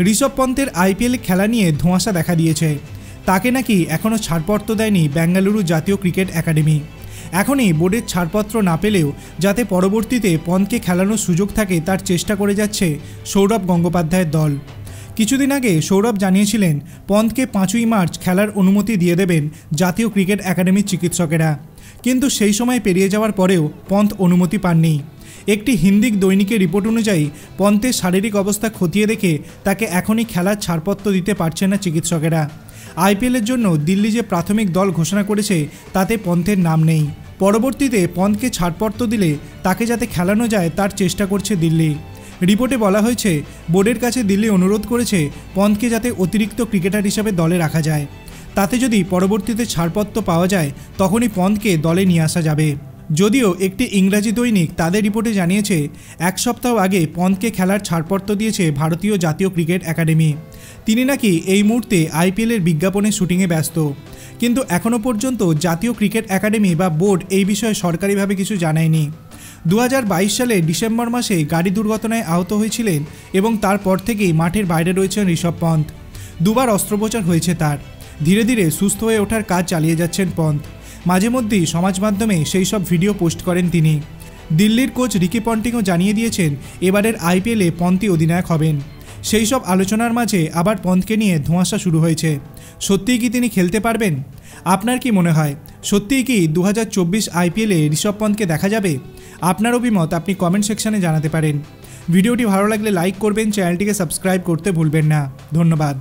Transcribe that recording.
Rishabh পন্থের IPL খেলা নিয়ে ধোঁয়াশা দেখা দিয়েছে। তাকে নাকি এখনও ছাড়পত্র দেয়নি বেঙ্গালুরু জাতীয় ক্রিকেট একাডেমি। এখনই বোর্ডের ছাড়পত্র না পেলেও যাতে পরবর্তীতে পন্থকে খেলানোর সুযোগ থাকে তার চেষ্টা করে যাচ্ছে সৌরভ গঙ্গোপাধ্যায়ের দল। কিছুদিন আগে সৌরভ জানিয়েছিলেন পন্থকে 5ই মার্চ খেলার অনুমতি দিয়ে দেবেন জাতীয় ক্রিকেট একাডেমির চিকিৎসকেরা, কিন্তু সেই সময় পেরিয়ে যাওয়ার পরেও পন্থ অনুমতি পাননি। একটি হিন্দি দৈনিকের রিপোর্ট অনুযায়ী পন্থের শারীরিক অবস্থা খতিয়ে দেখে তাকে এখনই খেলার ছাড়পত্র দিতে পারছেন না চিকিৎসকেরা। আইপিএলের জন্য দিল্লি যে প্রাথমিক দল ঘোষণা করেছে তাতে পন্থের নাম নেই। পরবর্তীতে পন্থকে ছাড়পত্র দিলে তাকে যাতে খেলানো যায় তার চেষ্টা করছে দিল্লি। রিপোর্টে বলা হয়েছে বোর্ডের কাছে দিল্লি অনুরোধ করেছে পন্থকে যাতে অতিরিক্ত ক্রিকেটার হিসাবে দলে রাখা যায়। তাতে যদি পরবর্তীতে ছাড়পত্র পাওয়া যায় তখনই পন্থকে দলে নিয়ে আসা যাবে। যদিও একটি ইংরাজি দৈনিক তাদের রিপোর্টে জানিয়েছে 1 সপ্তাহ আগে পন্থকে খেলার ছাড়পত্র দিয়েছে ভারতীয় জাতীয় ক্রিকেট একাডেমি। তিনি নাকি এই মুহূর্তে আইপিএলের বিজ্ঞাপনের শুটিংয়ে ব্যস্ত, কিন্তু এখনও পর্যন্ত জাতীয় ক্রিকেট একাডেমি বা বোর্ড এই বিষয়ে সরকারিভাবে কিছু জানায়নি। 2022 সালের ডিসেম্বর মাসে গাড়ি দুর্ঘটনায় আহত হয়েছিলেন এবং তারপর থেকেই মাঠের বাইরে রয়েছেন ঋষভ পন্থ। 2 বার অস্ত্রোপচার হয়েছে তার। ধীরে ধীরে সুস্থ হয়ে ওঠার কাজ চালিয়ে যাচ্ছেন পন্থ। মাঝে মধ্যেই সমাজ মাধ্যমে সেই সব ভিডিও পোস্ট করেন তিনি। দিল্লির কোচ রিকি পন্টিংও জানিয়ে দিয়েছেন এবারের আইপিএলে পন্থই অধিনায়ক হবেন। সেই সব আলোচনার মাঝে আবার পন্থকে নিয়ে ধোঁয়াশা শুরু হয়েছে। সত্যিই কি তিনি খেলতে পারবেন? আপনার কি মনে হয় সত্যিই কি 2024 আইপিএলে ঋষভ পন্থকে দেখা যাবে? আপনার অভিমত আপনি কমেন্ট সেকশনে জানাতে পারেন। ভিডিওটি ভালো লাগলে লাইক করবেন, চ্যানেলটিকে সাবস্ক্রাইব করতে ভুলবেন না। ধন্যবাদ।